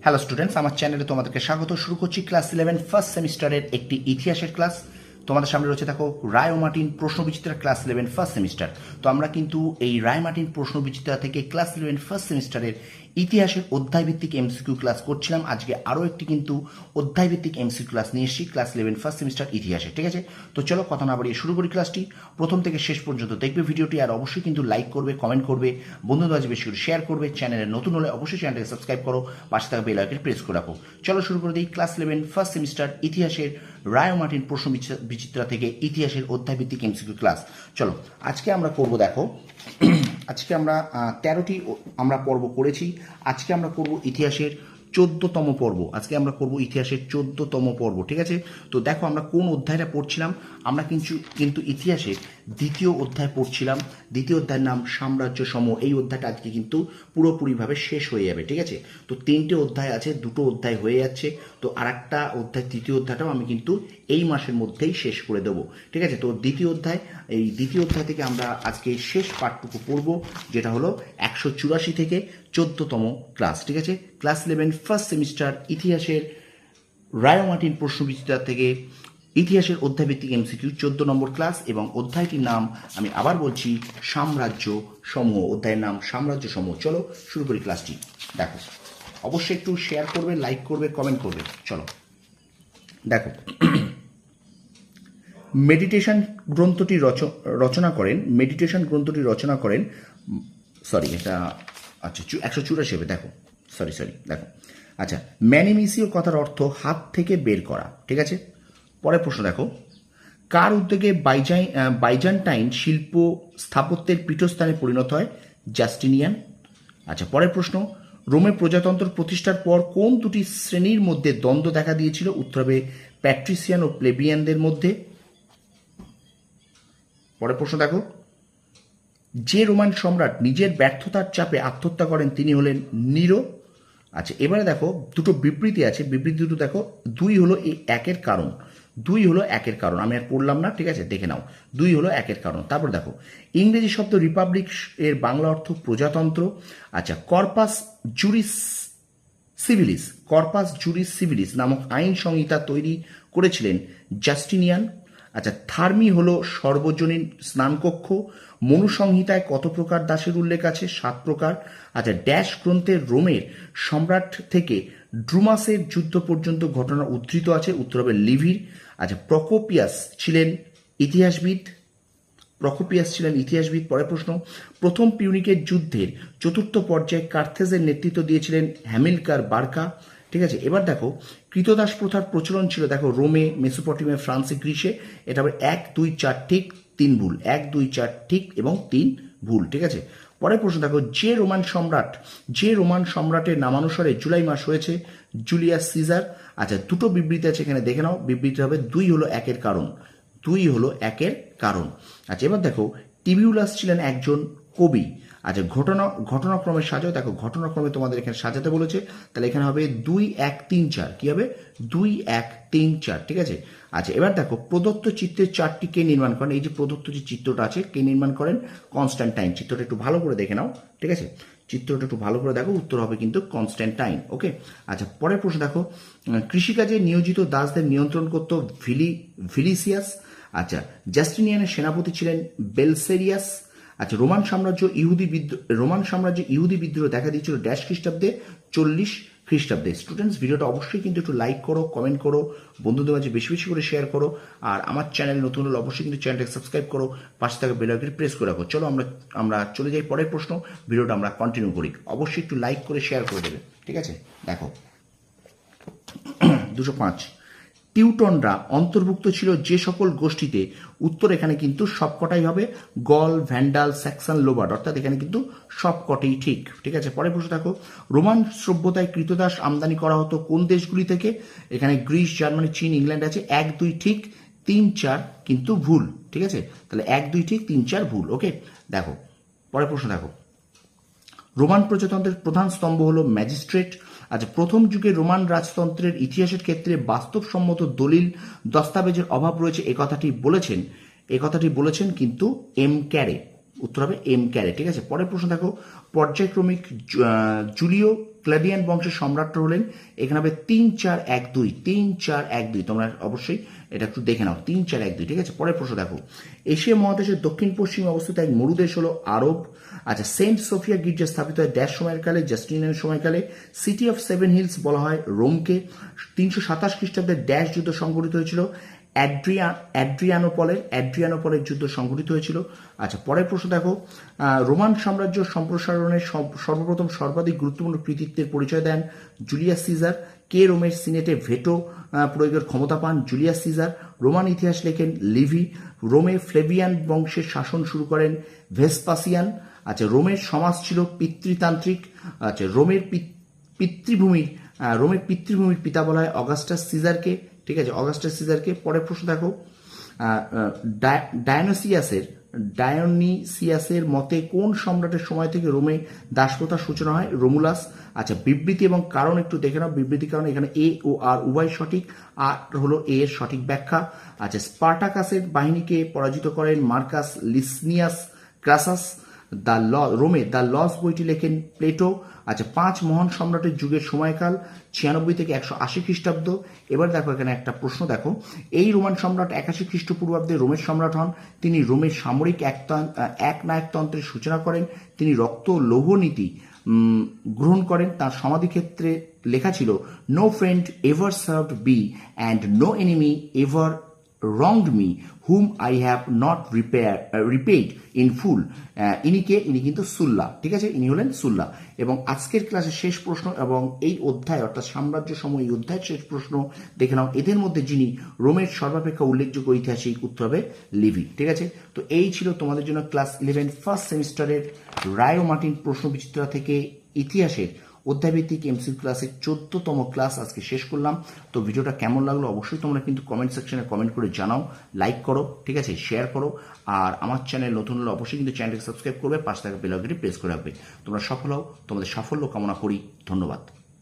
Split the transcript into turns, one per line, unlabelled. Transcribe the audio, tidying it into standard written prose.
Hello students, আমার চ্যানেলে তোমাদেরকে স্বাগত। শুরু করছি ক্লাস 11 ফার্স্ট সেমিস্টারের একটি ইতিহাসের ক্লাস। তোমাদের সামনে রয়েছে দেখো রায় ও মার্টিন প্রশ্নবিচিত্রা ক্লাস 11 ফার্স্ট সেমিস্টার। তো আমরা কিন্তু এই রায় মার্টিন প্রশ্নবিচিত্রা থেকে ক্লাস 11 ফার্স্ট সেমিস্টারের ইতিহাসের অধ্যায়ভিত্তিক এমসিকিউ ক্লাস করছিলাম। আজকে আরও একটি কিন্তু অধ্যায়ভিত্তিক এমসিকিউ ক্লাস নিয়ে এসেছি ক্লাস 11 ফার্স্ট সেমিস্টার ইতিহাসে। ঠিক আছে, তো চলো কথা না বাড়িয়ে শুরু করি ক্লাসটি। প্রথম থেকে শেষ পর্যন্ত দেখবে ভিডিওটি, আর অবশ্যই কিন্তু লাইক করবে, কমেন্ট করবে, বন্ধুদের মাঝে বেশি করে শেয়ার করবে। চ্যানেলে নতুন হলে অবশ্যই চ্যানেলটাকে সাবস্ক্রাইব করো, পাশে থাকা বেল আইকনটি প্রেস করে রাখো। চলো শুরু করে দিই ক্লাস 11 ফার্স্ট সেমিস্টার ইতিহাসের রায় ও মার্টিন প্রশ্ন বিচিত্রা থেকে ইতিহাসের অধ্যায়ভিত্তিক এমসিকিউ ক্লাস। চলো আজকে আমরা করব, দেখো আজকে আমরা 13টি আমরা পর্ব করেছি। আজকে আমরা করব ইতিহাসের 14তম পর্ব। আজকে আমরা করব ইতিহাসের 14তম পর্ব। ঠিক আছে, তো দেখো আমরা কোন অধ্যায়টা পড়ছিলাম। আমরা কিন্তু ইতিহাসের দ্বিতীয় অধ্যায় পড়ছিলাম। দ্বিতীয় অধ্যায়ের নাম সাম্রাজ্য সমূহ। এই অধ্যায়টা আজকে কিন্তু পুরোপুরিভাবে শেষ হয়ে যাবে। ঠিক আছে, তো 3টে অধ্যায় আছে, 2টো অধ্যায় হয়ে যাচ্ছে। তো আর একটা অধ্যায়, তৃতীয় অধ্যায়টাও আমি কিন্তু এই মাসের মধ্যেই শেষ করে দেবো। ঠিক আছে, তো এই দ্বিতীয় অধ্যায় থেকে আমরা আজকে শেষ পাঠটুকু পড়ব, যেটা হলো 184 থেকে 14তম ক্লাস। ঠিক আছে, ক্লাস 11 ফার্স্ট সেমিস্টার ইতিহাসের রায় ও মার্টিন প্রশ্নবিচিত্রা থেকে ইতিহাসের অধ্যায়ভিত্তিক এমসিকিউ 14 নম্বর ক্লাস, এবং অধ্যায়টির নাম আমি আবার বলছি সাম্রাজ্য সমূহ। অধ্যায়ের নাম সাম্রাজ্য সমূহ। চলো শুরু করি ক্লাসটি। দেখো অবশ্যই একটু শেয়ার করবে, লাইক করবে, কমেন্ট করবে। চলো দেখো, মেডিটেশন গ্রন্থটি রচনা করেন সরি এটা আচ্ছা 184 হবে। দেখো সরি দেখো, আচ্ছা ম্যানিমিসিও কথার অর্থ হাত থেকে বের করা। ঠিক আছে, পরের প্রশ্ন দেখো, কার উদ্যোগে বাইজান্টাইন শিল্প স্থাপত্যের পীঠস্থানে পরিণত হয়? জাস্টিনিয়ান। আচ্ছা পরের প্রশ্ন, রোমে প্রজাতন্ত্র প্রতিষ্ঠার পর কোন দুটি শ্রেণীর মধ্যে দ্বন্দ্ব দেখা দিয়েছিল? উত্তর হবে প্যাট্রিসিয়ান ও প্লেবিয়ানদের মধ্যে। পরের প্রশ্ন দেখো, যে রোমান সম্রাট নিজের ব্যর্থতার চাপে আত্মহত্যা করেন তিনি হলেন নিরো। আচ্ছা এবারে দেখো দুটো বিবৃতি আছে, বিবৃতি দুটো দেখো। দুই হলো একের কারণ, আমি আর পড়লাম না। ঠিক আছে, দেখে নাও, 2 হলো একের কারণ। তারপর দেখো, ইংরেজি শব্দ রিপাবলিক এর বাংলা অর্থ প্রজাতন্ত্র। আচ্ছা কর্পাস জুরিস সিভিলিস নামক আইন সংহিতা তৈরি করেছিলেন জাস্টিনিয়ান। আচ্ছা থার্মি হলো সর্বজনীন স্নানকক্ষ। মনুসংহিতায় কত প্রকার দাসের উল্লেখ আছে? 7 প্রকার। আচ্ছা ড্যাশ গ্রন্থের রোমের সম্রাট থেকে ড্রুমাসের যুদ্ধ পর্যন্ত ঘটনা উদ্ধৃত আছে? উত্তর হবে লিভির। আচ্ছা প্রকোপিয়াস ছিলেন ইতিহাসবিদ। পরের প্রশ্ন, প্রথম পিউনিকের যুদ্ধের 4র্থ পর্যায়ে কার্থেজের নেতৃত্ব দিয়েছিলেন হ্যামিলকার বার্কা। ঠিক আছে, এবার দেখো কৃতদাস প্রথার প্রচলন ছিল, দেখো রোমে, মেসোপটেমিয়া, ফ্রান্সে, গ্রিসে। এটা হবে 1 2 4 ঠিক 3 ভুল, 1 2 4 ঠিক এবং 3 ভুল। ঠিক আছে, পরের প্রশ্ন দেখো, যে রোমান সম্রাটের নামানুসারে জুলাই মাস হয়েছে? Julius Caesar. আচ্ছা দুটো বিবৃতি আছে এখানে, দেখে নাও। বিবৃতি হবে 2 হলো একের কারণ। আচ্ছা এবার দেখো, টিবিউলাস ছিলেন একজন কবি। আচ্ছা ঘটনাক্রমে সাজাও। দেখো ঘটনাক্রমে তোমাদের এখানে সাজাতে বলেছে, তাহলে এখানে হবে 2 1 3 4। কি হবে? 2 1 3 4। ঠিক আছে, আচ্ছা এবার দেখো, প্রদত্ত চিত্রের চার্টটি কে নির্মাণ করেন? এই যে প্রদত্ত যে চিত্রটা আছে, কে নির্মাণ করেন? কনস্ট্যান্টাইন। চিত্রটা একটু ভালো করে দেখে নাও। ঠিক আছে, চিত্রটা একটু ভালো করে দেখো, উত্তর হবে কিন্তু কনস্ট্যান্টাইন। ওকে, আচ্ছা পরের প্রশ্ন দেখো, কৃষিকাজে নিয়োজিত দাসদের নিয়ন্ত্রণ করত ভিলিসিয়াস। আচ্ছা জাস্টিনিয়ানের সেনাপতি ছিলেন বেলসেরিয়াস। আচ্ছা রোমান সাম্রাজ্য ইহুদি বিদ্রোহ দেখা দিয়েছিল ড্যাশ খ্রিস্টাব্দে? 40 খ্রিস্টাব্দে। স্টুডেন্টস ভিডিওটা অবশ্যই কিন্তু একটু লাইক করো, কমেন্ট করো, বন্ধুদের মাঝে বেশি বেশি করে শেয়ার করো, আর আমার চ্যানেল নতুন হলে অবশ্যই কিন্তু চ্যানেলটাকে সাবস্ক্রাইব করো, পাশে থাকা বেল আইকনটি প্রেস করে রাখো। চলো আমরা চলে যাই পরের প্রশ্ন। ভিডিওটা আমরা কন্টিনিউ করি, অবশ্যই একটু লাইক করে শেয়ার করে দেবে। ঠিক আছে, দেখো 205, টিউটনরা অন্তর্ভুক্ত ছিল যে সকল গোষ্ঠীতে? উত্তর এখানে কিন্তু সবকটাই হবে গল, ভ্যান্ডাল, স্যাক্সন, লোবার্ড, অর্থাৎ এখানে কিন্তু সবকটাই ঠিক। ঠিক আছে, পরের প্রশ্ন দেখো, রোমান সভ্যতায় কৃতদাস আমদানি করা হতো কোন দেশগুলি থেকে? এখানে গ্রিস, জার্মানি, চীন, ইংল্যান্ড আছে। 1 2 ঠিক, 3 4 কিন্তু ভুল। ঠিক আছে, তাহলে 1 2 ঠিক, 3 4 ভুল। ওকে, দেখো পরের প্রশ্ন দেখো, রোমান প্রজাতন্ত্রের প্রধান স্তম্ভ হলো ম্যাজিস্ট্রেট। আচ্ছা প্রথম যুগে রোমান রাজতন্ত্রের ইতিহাসের ক্ষেত্রে বাস্তবসম্মত দলিল দস্তাবেজের অভাব রয়েছে, এ কথাটি বলেছেন কিন্তু এম ক্যারে। উত্তর হবে এম ক্যারে। ঠিক আছে, পরের প্রশ্ন দেখো, পর্যায়ক্রমিক জুলিও ক্লাডিয়ান বংশের সম্রাট হলেন। এখানে হবে 3-4-1-2, 3-4-1-2, তোমরা অবশ্যই এটা একটু দেখে নাও, 3-4-1-2। ঠিক আছে, পরের প্রশ্ন দেখো, এশিয়া মহাদেশের দক্ষিণ পশ্চিমে অবস্থিত এক মরুদেশ হলো আরব। আচ্ছা, সেন্ট সোফিয়া গির্জা স্থাপিত হয় ড্যাশ সময়ের কালে, জাস্টিনিয়ানের সময়কালে। সিটি অফ সেভেন হিলস বলা হয় রোমকে। 327 খ্রিস্টাব্দে ড্যাশ যুদ্ধ সংঘটিত হয়েছিল। অ্যাড্রিয়ানোপলের যুদ্ধ সংঘটিত হয়েছিল। আচ্ছা, পরের প্রশ্ন দেখো, রোমান সাম্রাজ্য সম্প্রসারণের সর্বপ্রথম সর্বাধিক গুরুত্বপূর্ণ কৃতিত্বের পরিচয় দেন জুলিয়াস সিজার। কে রোমের সিনেটে ভেটো প্রয়োগের ক্ষমতা পান? Julius caesar. রোমান ইতিহাস লেখেন লিভি। রোমে ফ্লেভিয়ান বংশের শাসন শুরু করেন ভেসপাসিয়ান। আচ্ছা, রোমের সমাজ ছিল পিতৃতান্ত্রিক। আচ্ছা, রোমের পিতৃভূমির পিতা বলা হয় অগাস্টাস সিজারকে। ঠিক আছে, অগাস্টাস সিজারকে। পরের প্রশ্ন দেখো, ডায়োনিসিয়াসের মতে কোন সম্রাটের সময় থেকে রোমে দাসপ্রথার সূচনা হয়? রোমুলাস। আচ্ছা, বিবৃতি এবং কারণ একটু দেখে নাও। বিবৃতি কারণ এখানে এ ও আর উভয় সঠিক, আর হলো এ এর সঠিক ব্যাখ্যা। আচ্ছা, স্পার্টাকাসের বাহিনীকে পরাজিত করেন মার্কাস লিসনিয়াস ক্রাসাস। রোমে দ্য লস বইটি লেখেন প্লেটো। আচ্ছা, 5 মহান সম্রাটের যুগের সময়কাল 96 থেকে 180 খ্রিস্টাব্দ। এবার দেখো এখানে একটা প্রশ্ন দেখো, এই রোমান সম্রাট 81 খ্রিস্টপূর্বাব্দে রোমের সম্রাট হন। তিনি রোমের সামরিক একনায়কতন্ত্রের সূচনা করেন। তিনি রক্ত লৌহ নীতি গ্রহণ করেন। তার সমাধিক্ষেত্রে লেখা ছিল, no friend ever served me and no enemy ever wronged me whom I have not repaid in full. ইনি কিন্তু সুল্লা। ঠিক আছে, ইনি হলেন সুল্লা। এবং আজকের ক্লাসের শেষ প্রশ্ন এবং এই অধ্যায় অর্থাৎ সাম্রাজ্য সময় এই অধ্যায়ের শেষ প্রশ্ন দেখে নাও। এদের মধ্যে যিনি রোমের সর্বাপেক্ষা উল্লেখযোগ্য ঐতিহাসিক, উত্তর হবে লিভি। ঠিক আছে, তো এই ছিল তোমাদের জন্য ক্লাস 11 ফার্স্ট সেমিস্টারের রায়ো মার্টিন প্রশ্ন বিচিত্রা থেকে ইতিহাসের অধ্যায়ভিত্তিক এমসিকিউ ক্লাসের 14তম ক্লাস আজকে শেষ করলাম। তো ভিডিওটা কেমন লাগলো অবশ্যই তোমরা কিন্তু কমেন্ট সেকশনে কমেন্ট করে জানাও, লাইক করো, ঠিক আছে, শেয়ার করো। আর আমার চ্যানেল নতুন হলে অবশ্যই কিন্তু চ্যানেলকে সাবস্ক্রাইব করবে, পাশে থাকা বেল আইকনটি প্রেস করে রাখবে। তোমরা সফল হও, তোমাদের সাফল্য কামনা করি। ধন্যবাদ।